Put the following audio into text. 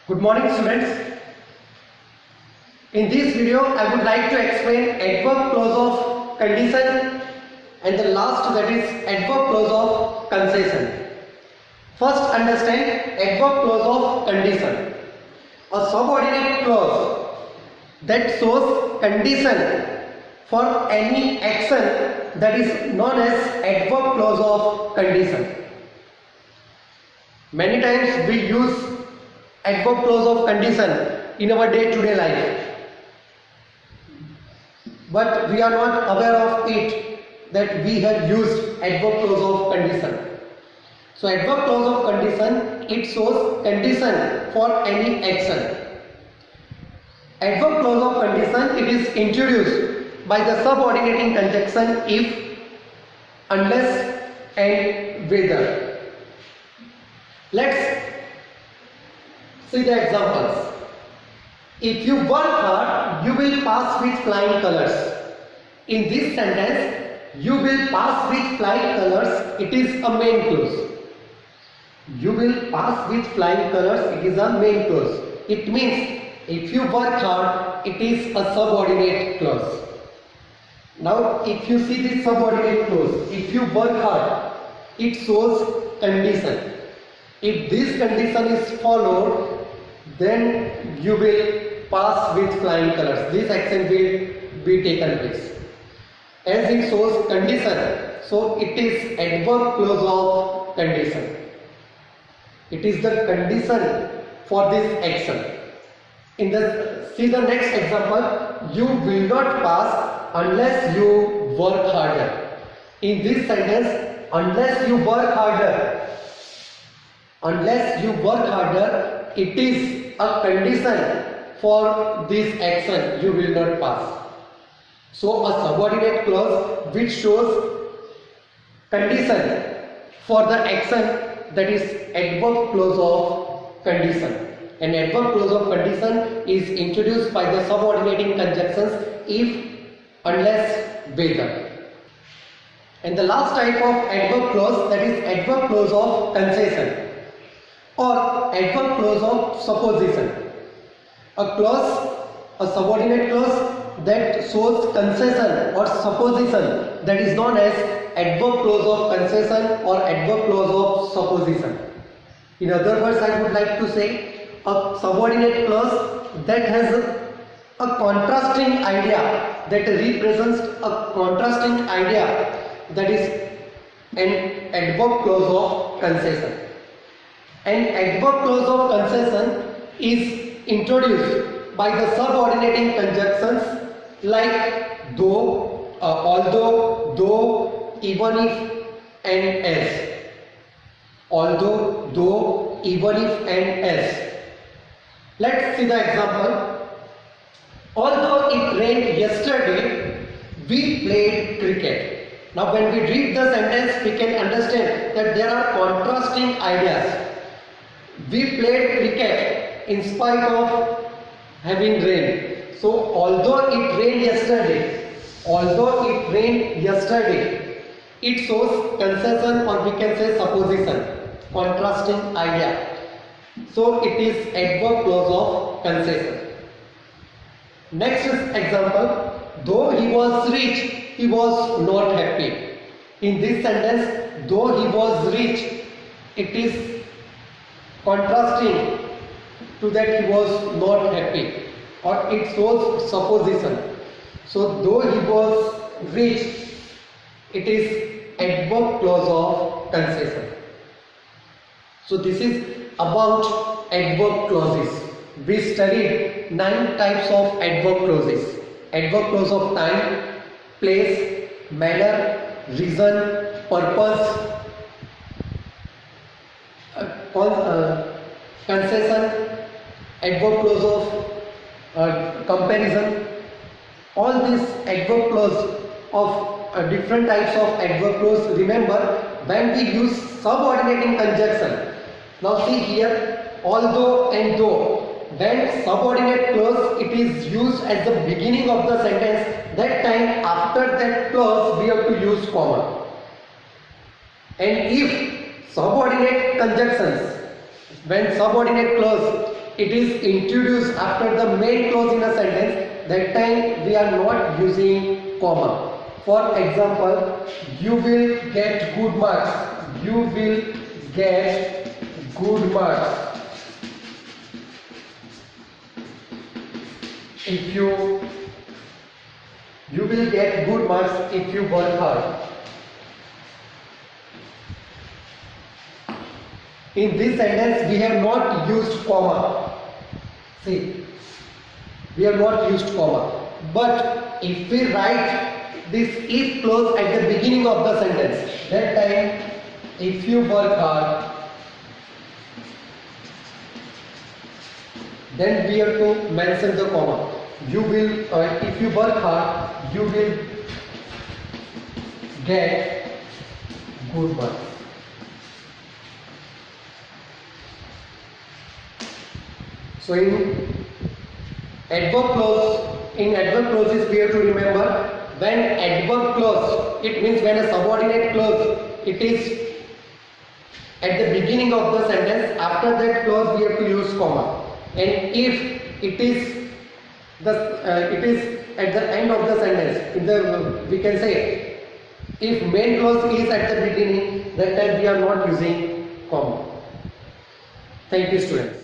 Good morning students. In this video I would like to explain adverb clause of condition and the last, that is adverb clause of concession. First understand adverb clause of condition. A subordinate clause that shows condition for any action that is known as adverb clause of condition. Many times we use adverb clause of condition in our day-to-day life, but we are not aware of it that we have used adverb clause of condition. So adverb clause of condition, it shows condition for any action. Adverb clause of condition, it is introduced by the subordinating conjunction if, unless and whether. Let's see the examples. If you work hard, you will pass with flying colors. In this sentence, you will pass with flying colors, it is a main clause. You will pass with flying colors, it is a main clause. It means if you work hard, it is a subordinate clause. Now if you see this subordinate clause, if you work hard, it shows condition. If this condition is followed, then you will pass with flying colors. This action will be taken place. As it shows condition, so it is adverb clause of condition. It is the condition for this action. See the next example. You will not pass unless you work harder. In this sentence, unless you work harder, it is a condition for this action, you will not pass. So a subordinate clause which shows condition for the action, that is adverb clause of condition. An adverb clause of condition is introduced by the subordinating conjunctions if, unless, whether. And the last type of adverb clause, that is adverb clause of concession or adverb clause of supposition. A subordinate clause that shows concession or supposition, that is known as adverb clause of concession or adverb clause of supposition. In other words, I would like to say a subordinate clause that has a contrasting idea, that represents a contrasting idea, that is an adverb clause of concession. An adverb clause of concession is introduced by the subordinating conjunctions like though, although, though, even if, and as. Although, though, even if, and as. Let's see the example. Although it rained yesterday, we played cricket. Now when we read the sentence, we can understand that there are contrasting ideas. We played cricket in spite of having rain. So although it rained yesterday, it shows concession, or we can say supposition, contrasting idea. So it is adverb clause of concession. Next example, though he was rich, he was not happy. In this sentence, though he was rich, it is contrasting to that he was not happy, or it shows supposition. So though he was rich, it is adverb clause of concession. So this is about adverb clauses. We studied 9 types of adverb clauses. Adverb clause of time, place, manner, reason, purpose, concession, adverb clause of comparison. All these adverb clause of different types of adverb clause. Remember, when we use subordinating conjunction. Now see here, although and though. When subordinate clause, it is used at the beginning of the sentence. That time after that clause we have to use comma. And if subordinate conjunctions, when subordinate clause it is introduced after the main clause in a sentence, that time we are not using comma. For example, you will get good marks. You will get good marks if you will get good marks if you work hard. In this sentence we have not used comma. See, we have not used comma. But if we write this if clause at the beginning of the sentence, that time if you work hard, then we have to mention the comma. You will, if you work hard, you will get good marks. So in adverb clauses we have to remember, when adverb clause, it means when a subordinate clause, it is at the beginning of the sentence, after that clause we have to use comma. And if it is at the end of the sentence, we can say, if main clause is at the beginning, that time we are not using comma. Thank you, students.